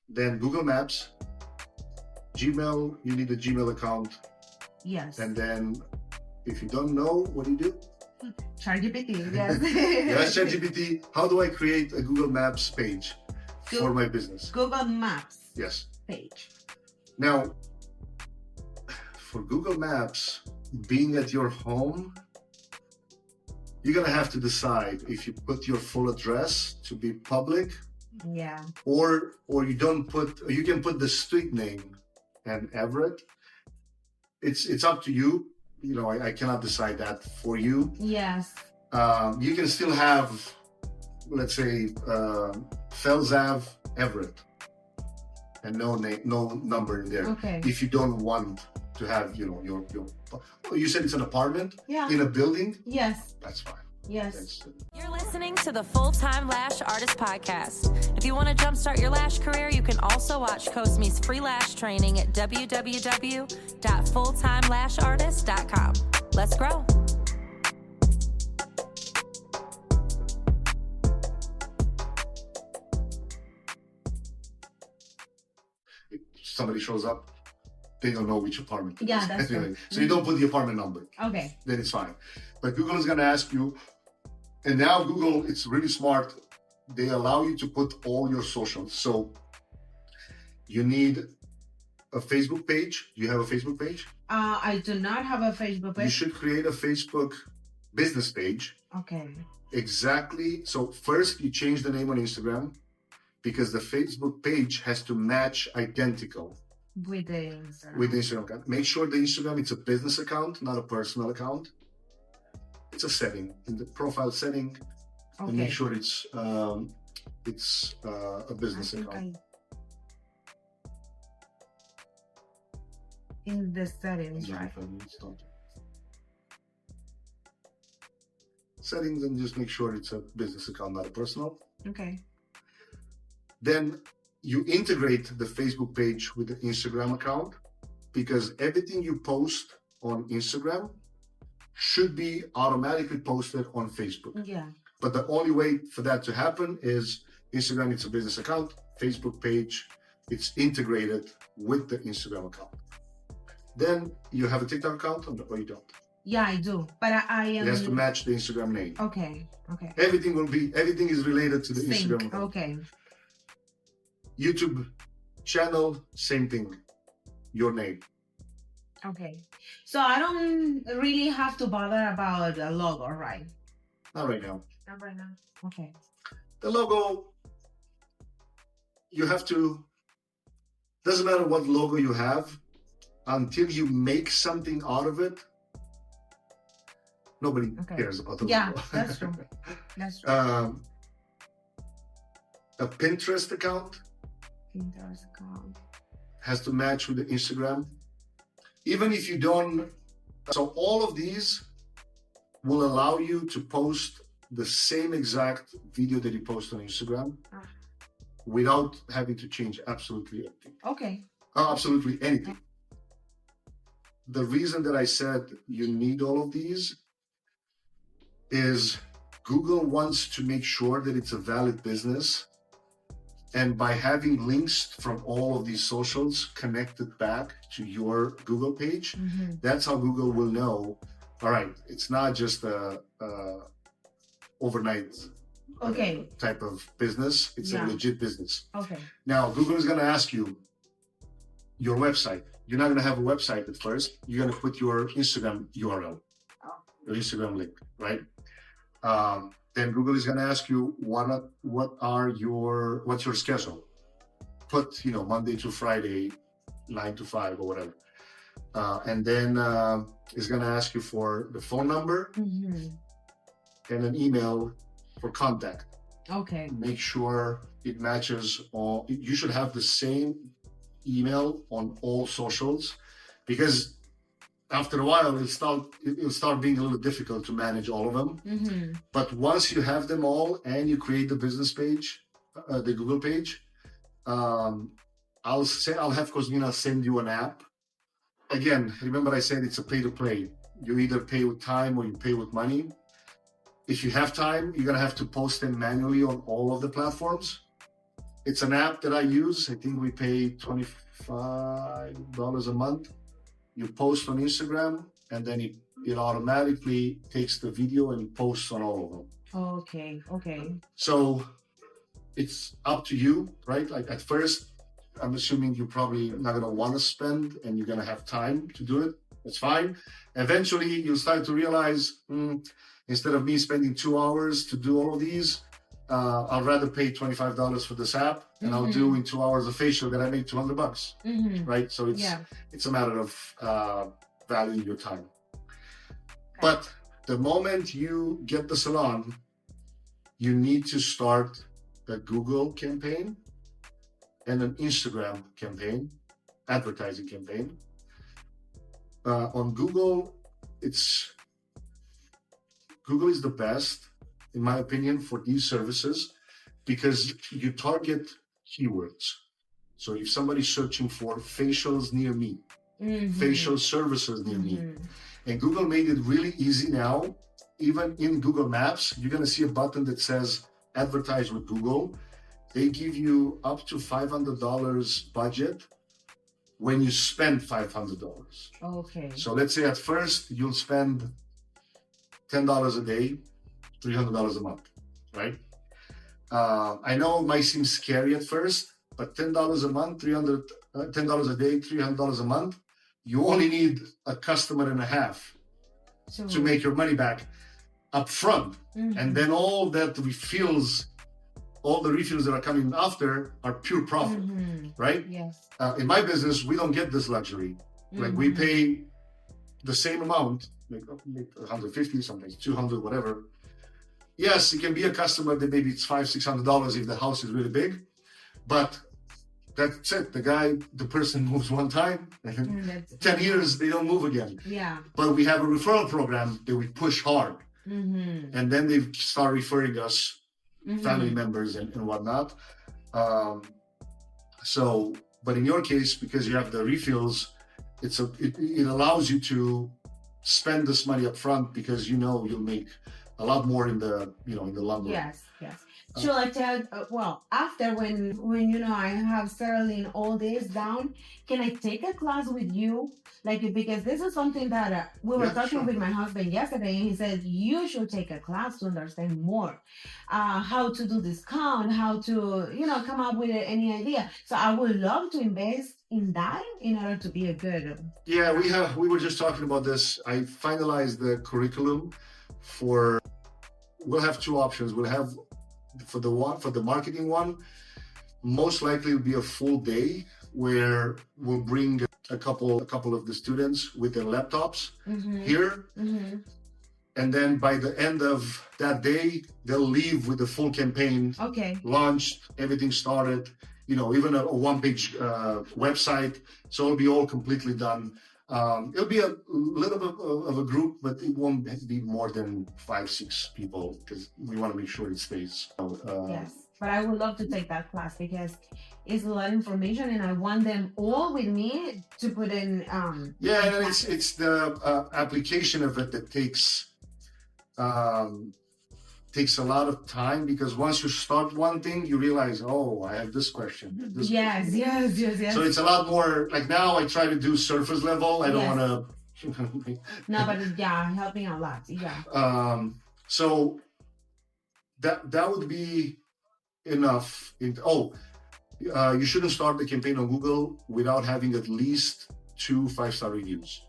then Google Maps, Gmail, you need a Gmail account. Yes. And then if you don't know, what do you do? ChatGPT, yes. Yes, ChatGPT. How do I create a Google Maps page for my business? Google Maps Yes. page. Now, for Google Maps, being at your home, you're gonna have to decide if you put your full address to be public, Yeah. or you don't put. You can put the street name and Everett. It's up to you. You know, I cannot decide that for you. Yes. You can still have, let's say, Fells Ave, Everett, and no name, no number in there. Okay. If you don't want to have, you know, your. Oh, you said it's an apartment. Yeah. In a building. Yes. That's fine. Yes. You're listening to the Full-Time Lash Artist Podcast. If you want to jumpstart your lash career, you can also watch Cosme's free lash training at www.fulltimelashartist.com. Let's grow. If somebody shows up, they don't know which apartment it is. Yeah, that's true. So you don't put the apartment number. Okay. Then it's fine. But Google is going to ask you, and now Google, it's really smart. They allow you to put all your socials. So you need a Facebook page. Do you have a Facebook page? I do not have a Facebook page. You should create a Facebook business page. Okay. Exactly. So first you change the name on Instagram, because the Facebook page has to match identical With the Instagram. with the Instagram account. Make sure the Instagram, it's a business account, not a personal account. It's a setting in the profile setting, Okay. and make sure it's a business I think account. in the settings, right? Settings, and just make sure it's a business account, not a personal. Okay. Then you integrate the Facebook page with the Instagram account, because everything you post on Instagram should be automatically posted on Facebook. Yeah. But the only way for that to happen is Instagram, it's a business account, Facebook page, it's integrated with the Instagram account. Then you have a TikTok account, or you don't. Yeah, I do. But I am. It has to match the Instagram name. Okay. Okay. Everything is related to the Sync. Instagram account. Okay. YouTube channel, same thing. Your name. Okay. So I don't really have to bother about a logo, right? Not right now. Not right now. Okay. The logo, you have to, doesn't matter what logo you have, until you make something out of it, nobody cares about the Yeah, logo. that's true. That's true. A Pinterest account Pinterest account. has to match with the Instagram. Even if you don't, so all of these will allow you to post the same exact video that you post on Instagram without having to change absolutely everything. Okay. Absolutely anything. The reason that I said you need all of these is Google wants to make sure that it's a valid business. And by having links from all of these socials connected back to your Google page, that's how Google will know, all right, it's not just a overnight type of business. It's a legit business. Okay. Now, Google is going to ask you your website. You're not going to have a website at first. You're going to put your Instagram URL, your Instagram link, right? Then Google is going to ask you what's your schedule. Put Monday to Friday, 9 to 5 or whatever, and then it's going to ask you for the phone number and an email for contact. Okay. Make sure it matches all. You should have the same email on all socials, because after a while it'll start being a little difficult to manage all of them. But once you have them all and you create the business page, the Google page, I'll have Cosmina send you an app. Again, remember I said it's a pay to play. You either pay with time or you pay with money. If you have time, you're gonna have to post them manually on all of the platforms. It's an app that I use. I think we pay $25 a month. You post on Instagram, and then it automatically takes the video and posts on all of them. Okay. So it's up to you, right? Like at first, I'm assuming you're probably not going to want to spend and you're going to have time to do it. That's fine. Eventually, you'll start to realize, instead of me spending 2 hours to do all of these, I'll rather pay $25 for this app, and I'll do in 2 hours a facial that I make $200, right? So it's a matter of valuing your time. Okay. But the moment you get the salon, you need to start a Google campaign and an Instagram campaign, advertising campaign. On Google, Google is the best, in my opinion, for these services because you target keywords. So if somebody's searching for facials near me, facial services near me, and Google made it really easy now, even in Google Maps, you're going to see a button that says advertise with Google. They give you up to $500 budget when you spend $500. Okay. So let's say at first you'll spend $10 a day, $300 a month, right? I know it might seem scary at first, but $10 a month, $10 a day, $300 a month, you only need a customer and a half to make your money back up front. And then all that refills, all the refills that are coming after are pure profit, right? Yes. In my business, we don't get this luxury. Like we pay the same amount, like 150, sometimes 200, whatever. Yes, it can be a customer that maybe it's $500-$600 if the house is really big, but that's it. The person moves one time, 10 years, they don't move again. Yeah. But we have a referral program that we push hard. And then they start referring us family members and whatnot. But in your case, because you have the refills, it allows you to spend this money up front because you'll make a lot more in the long run. Yes. So after when I have settling all this down, can I take a class with you? Because this is something that we were talking with my husband yesterday, and he said you should take a class to understand more how to do discount, how to come up with any idea. So I would love to invest in that in order to be a good. Yeah, we were just talking about this. I finalized the curriculum for. We'll have two options. We'll have for the marketing one, most likely it'll be a full day where we'll bring a couple of the students with their laptops here. And then by the end of that day, they'll leave with the full campaign launched, everything started, even a one-page website. So it'll be all completely done. It'll be a little bit of a group, but it won't be more than 5-6 people because we want to make sure it stays. Yes, but I would love to take that class because it's a lot of information, and I want them all with me to put in. And it's the application of it that takes a lot of time because once you start one thing, you realize, I have this question. Yes. So it's a lot more, like now I try to do surface level. I don't want to. No, but helping a lot. Yeah. So that would be enough. You shouldn't start the campaign on Google without having at least 2 5-star reviews.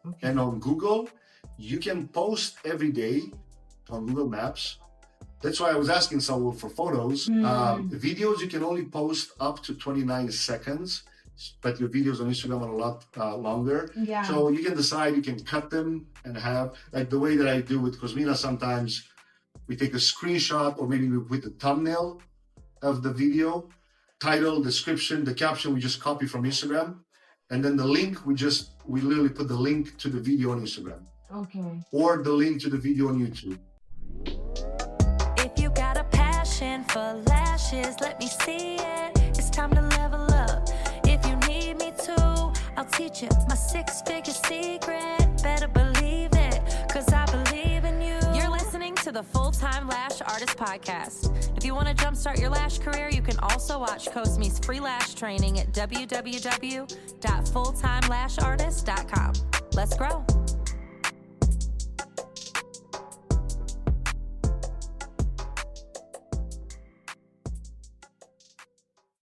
Okay. And on Google, you can post every day on Google Maps. That's why I was asking someone for photos. Videos, you can only post up to 29 seconds, but your videos on Instagram are a lot longer. Yeah. So you can decide, you can cut them and have, like the way that I do with Cosmina, sometimes we take a screenshot or maybe we put the thumbnail of the video, title, description, the caption, we just copy from Instagram. And then the link, we literally put the link to the video on Instagram. Okay. Or the link to the video on YouTube. If you got a passion for lashes, let me see it. It's time to level up. If you need me to, I'll teach you my 6-figure secret. Better believe it, 'cause I believe in you. You're listening to the Full-Time Lash Artist Podcast. If you want to jumpstart your lash career, you can also watch Cosme's free lash training at www.fulltimelashartist.com. Let's grow.